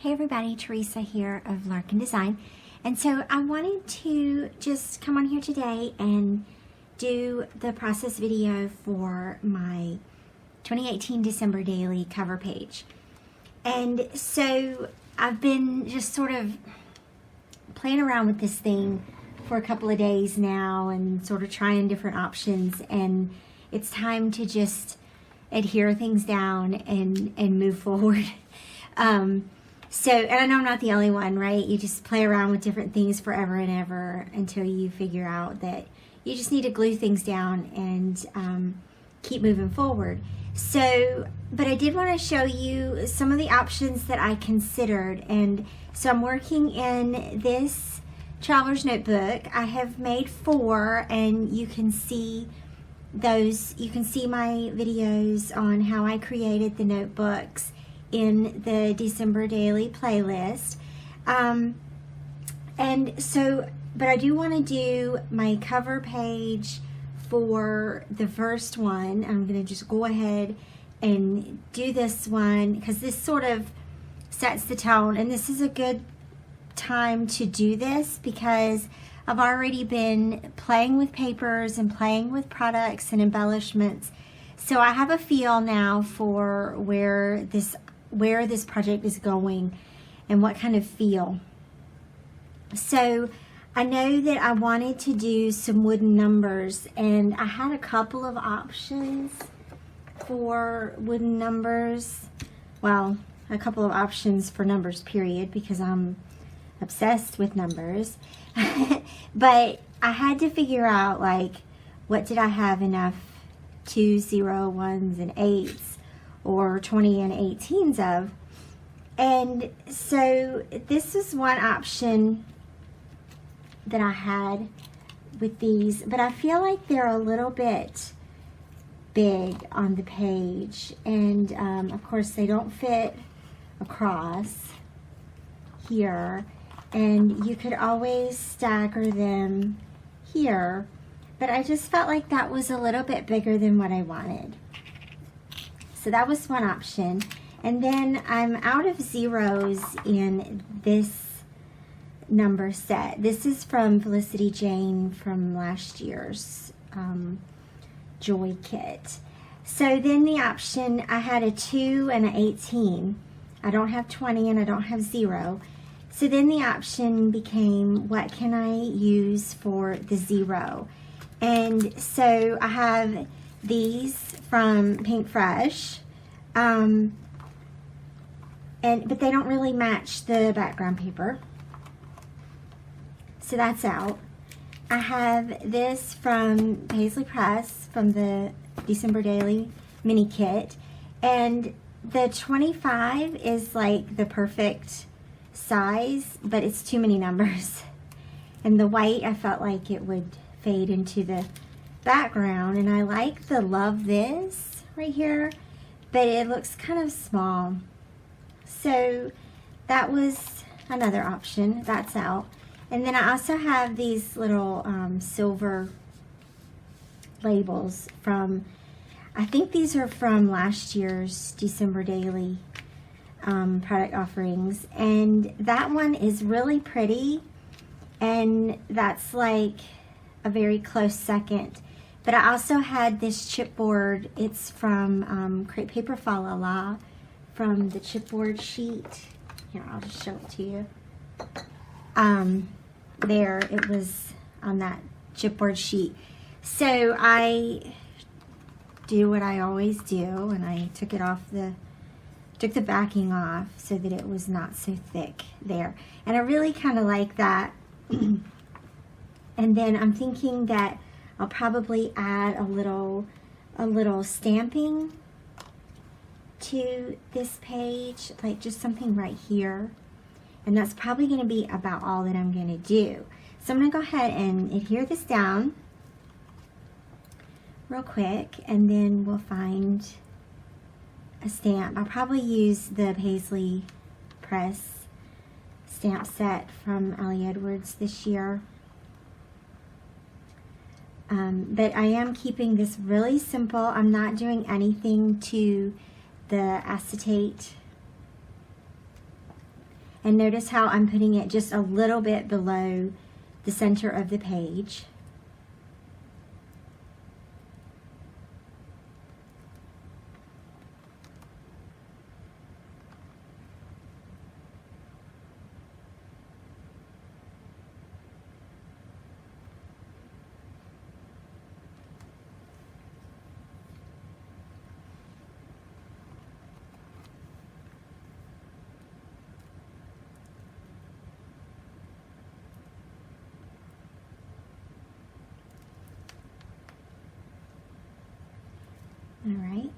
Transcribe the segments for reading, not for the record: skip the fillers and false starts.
Hey everybody, Theresa here of Larkin Design. And so I wanted to just come on here today and do the process video for my 2018 December daily cover page. And so I've been just sort of playing around with this thing for a couple of days now and sort of trying different options, and it's time to just adhere things down and move forward. And I know I'm not the only one, right? You just play around with different things forever and ever until you figure out that you just need to glue things down and keep moving forward. So, but I did want to show you some of the options that I considered. And so I'm working in this traveler's notebook. I have made 4, and you can see those. You can see my videos on how I created the notebooks in the December daily playlist. And so, but I do want to do my cover page for the first one. I'm going to just go ahead and do this one because this sort of sets the tone, and this is a good time to do this because I've already been playing with papers and playing with products and embellishments. So I have a feel now for where this project is going and what kind of feel. So I know that I wanted to do some wooden numbers, and I had a couple of options for wooden numbers. Well, a couple of options for numbers, period, because I'm obsessed with numbers. But I had to figure out, like, what did I have enough 2s, 0, 1s, and 8s, or 20 and 18s of. And so this is one option that I had with these, but I feel like they're a little bit big on the page, and of course they don't fit across here, and you could always stagger them here, but I just felt like that was a little bit bigger than what I wanted. So that was one option. And then I'm out of zeros in this number set. This is from Felicity Jane from last year's Joy Kit. So then the option, I had a 2 and an 18. I don't have 20 and I don't have 0. So then the option became, what can I use for the 0? And so I have these from Pinkfresh, but they don't really match the background paper, so that's out. I have this from Paislee Press from the December Daily mini kit, and the 25 is like the perfect size, but it's too many numbers, and the white, I felt like it would fade into the background, and I like the Lovelies right here, but it looks kind of small. So that was another option. That's out. And then I also have these little silver labels from, I think these are from last year's December Daily product offerings, and that one is really pretty, and that's like a very close second. But I also had this chipboard. It's from Crepe Paper Fa La La, from the chipboard sheet. Here, I'll just show it to you. There, it was on that chipboard sheet. So I do what I always do, and I took the backing off so that it was not so thick there. And I really kind of like that. And then I'm thinking that I'll probably add a little stamping to this page, like just something right here. And that's probably going to be about all that I'm going to do. So I'm going to go ahead and adhere this down real quick, and then we'll find a stamp. I'll probably use the Paislee Press stamp set from Ellie Edwards this year. But I am keeping this really simple. I'm not doing anything to the acetate And notice how I'm putting it just a little bit below the center of the page. All right.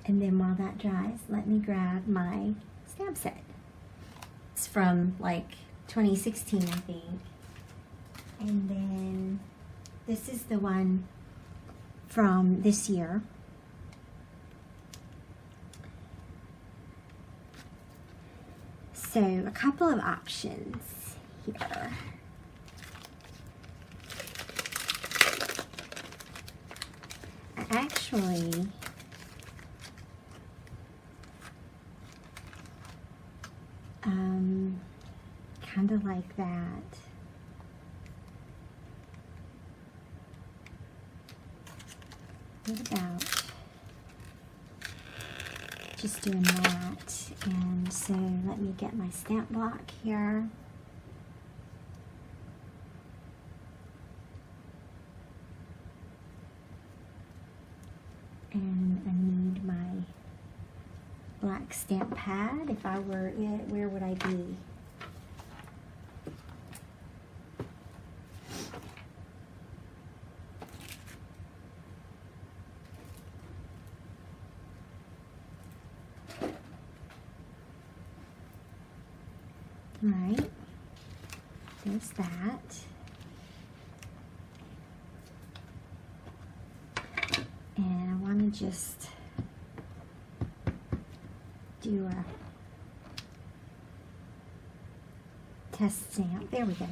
And then while that dries, let me grab my stamp set. It's from like 2016, I think. And then this is the one from this year. So a couple of options here. Actually, kind of like that. What about just doing that? And so let me get my stamp block here. And I need my black stamp pad. If I were it, where would I be? All right, there's that. And I want to just do a test stamp. There we go.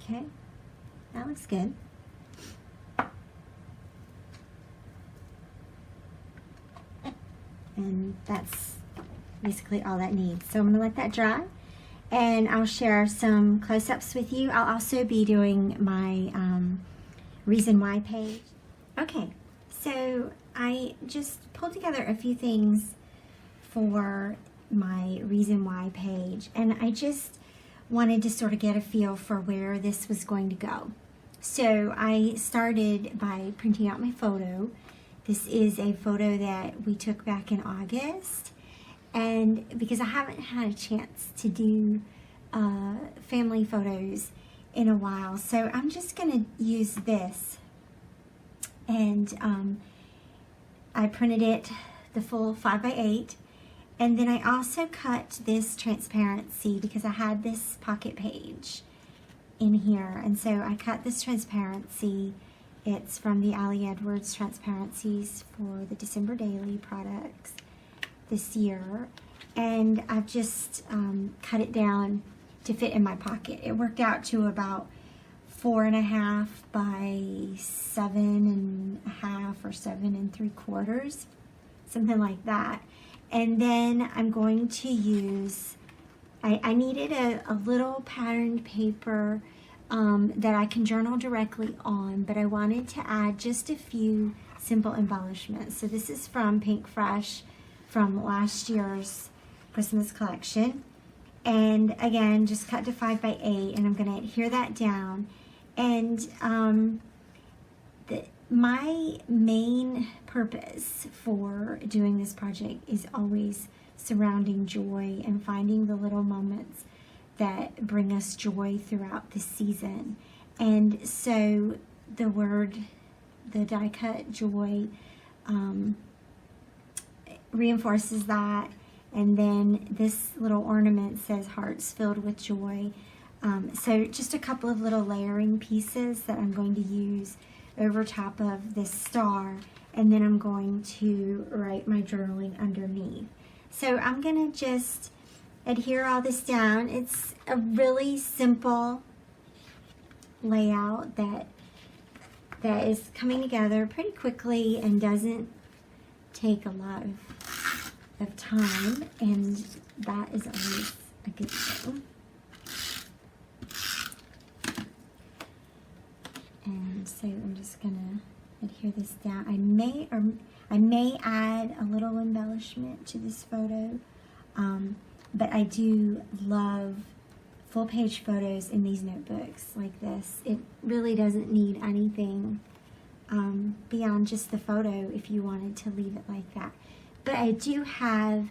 Okay, that looks good. And that's basically all that needs. So I'm going to let that dry, and I'll share some close-ups with you. I'll also be doing my Reason Why page. Okay, so I just pulled together a few things for my Reason Why page, and I just wanted to sort of get a feel for where this was going to go. So I started by printing out my photo. This is a photo that we took back in August, and because I haven't had a chance to do family photos in a while, so I'm just going to use this. And I printed it the full 5x8, and then I also cut this transparency because I had this pocket page in here, and so I cut this transparency. It's from the Ali Edwards Transparencies for the December Daily products this year, and I've just cut it down to fit in my pocket. It worked out to about 4.5 by 7.5 or 7 3/4, something like that. And then I'm going to use, I needed a little patterned paper that I can journal directly on, but I wanted to add just a few simple embellishments. So this is from Pinkfresh from last year's Christmas collection. And again, just cut to 5x8, and I'm going to adhere that down. And my main purpose for doing this project is always surrounding joy and finding the little moments that bring us joy throughout the season. And so the die cut joy reinforces that. And then this little ornament says hearts filled with joy. So just a couple of little layering pieces that I'm going to use over top of this star. and then I'm going to write my journaling underneath. So I'm going to just adhere all this down. It's a really simple layout that is coming together pretty quickly and doesn't take a lot of time, and that is always a good thing. And so I'm just gonna adhere this down. I may add a little embellishment to this photo, but I do love full page photos in these notebooks like this. It really doesn't need anything beyond just the photo if you wanted to leave it like that. But I do have,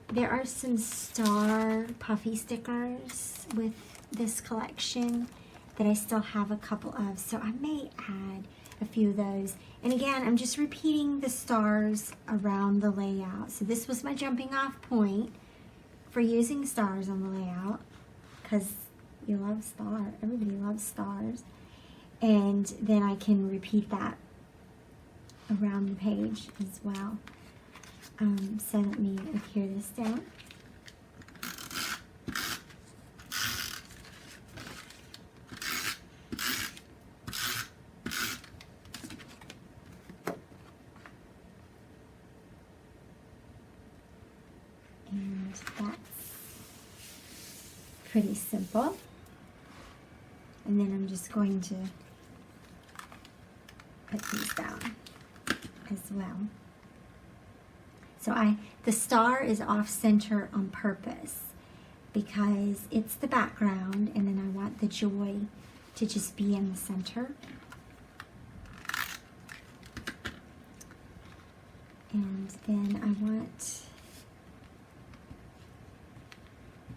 there are some star puffy stickers with this collection that I still have a couple of, so I may add a few of those. And again, I'm just repeating the stars around the layout. So this was my jumping off point for using stars on the layout, because you love stars, everybody loves stars. And then I can repeat that around the page as well. So let me adhere this down. And that's pretty simple. And then I'm just going to put these down as well. So the star is off center on purpose because it's the background, and then I want the joy to just be in the center. And then I want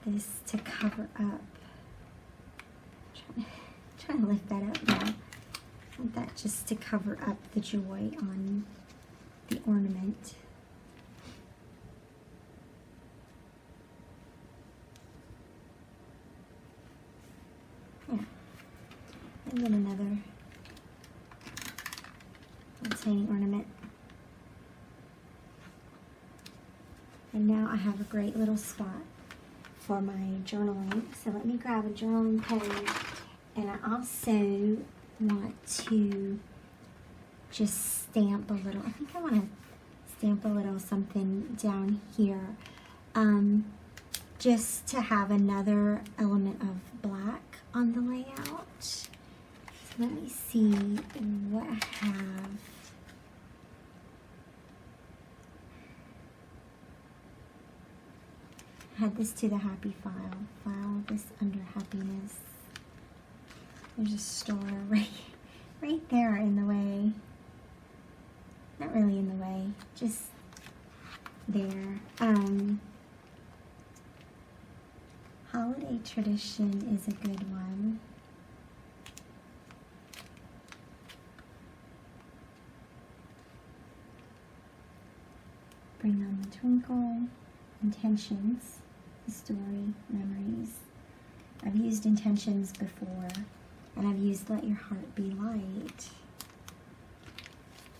this to cover up. Trying to lift that up now. I want that just to cover up the joy on the ornament. Yeah. And then another little tiny ornament. And now I have a great little spot for my journaling. So let me grab a journaling page, and I also want to just stamp a little. I think I want to stamp a little something down here, just to have another element of black on the layout. So let me see what I have. Add this to the happy file. File this under happiness. There's a star right there in the way. Not really in the way, just there. Holiday tradition is a good one. Bring on the twinkle. Intentions, the story, memories. I've used intentions before, and I've used let your heart be light.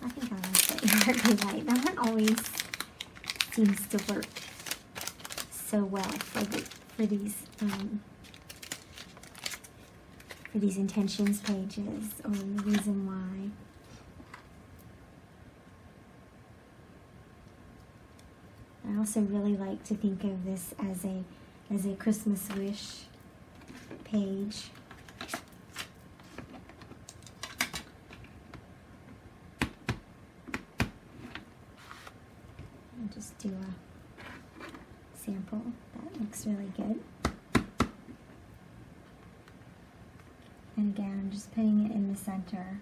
I think I like let your heart be light. That one always seems to work so well for these intentions pages, or the reason why. I also really like to think of this as a Christmas wish page. I'll just do a sample. That looks really good. And again, I'm just putting it in the center.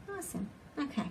Awesome. Okay.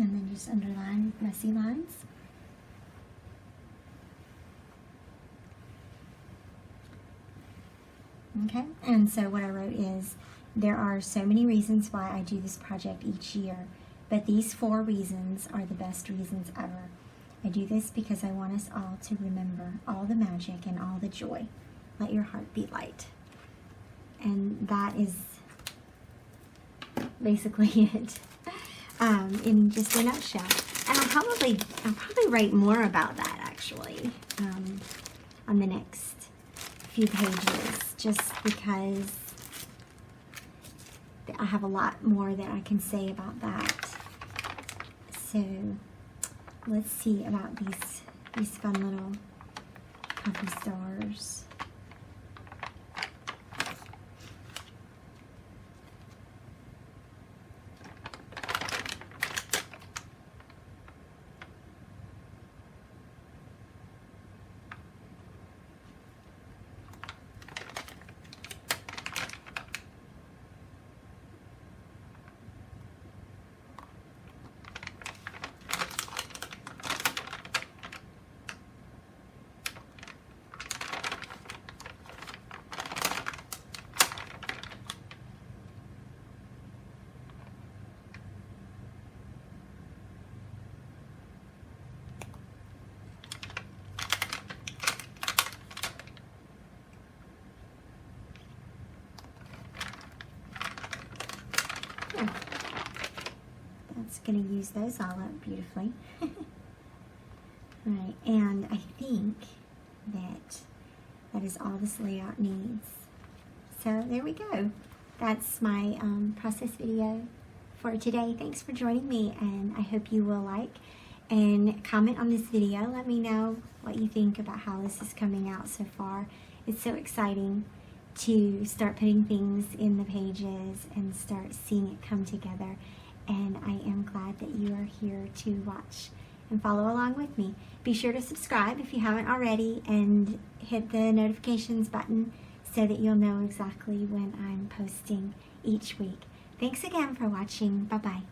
and then just underline messy lines. Okay, and so what I wrote is, there are so many reasons why I do this project each year, but these 4 reasons are the best reasons ever. I do this because I want us all to remember all the magic and all the joy. Let your heart be light. And that is basically it, in just a nutshell. And I'll probably write more about that actually on the next few pages, just because I have a lot more that I can say about that. So let's see about these fun little puffy stars. That's going to use those all up beautifully. Right, and I think that is all this layout needs. So there we go. That's my process video for today. Thanks for joining me, and I hope you will like and comment on this video. Let me know what you think about how this is coming out so far. It's so exciting to start putting things in the pages and start seeing it come together. And I am glad that you are here to watch and follow along with me. Be sure to subscribe if you haven't already, and hit the notifications button so that you'll know exactly when I'm posting each week. Thanks again for watching. Bye-bye.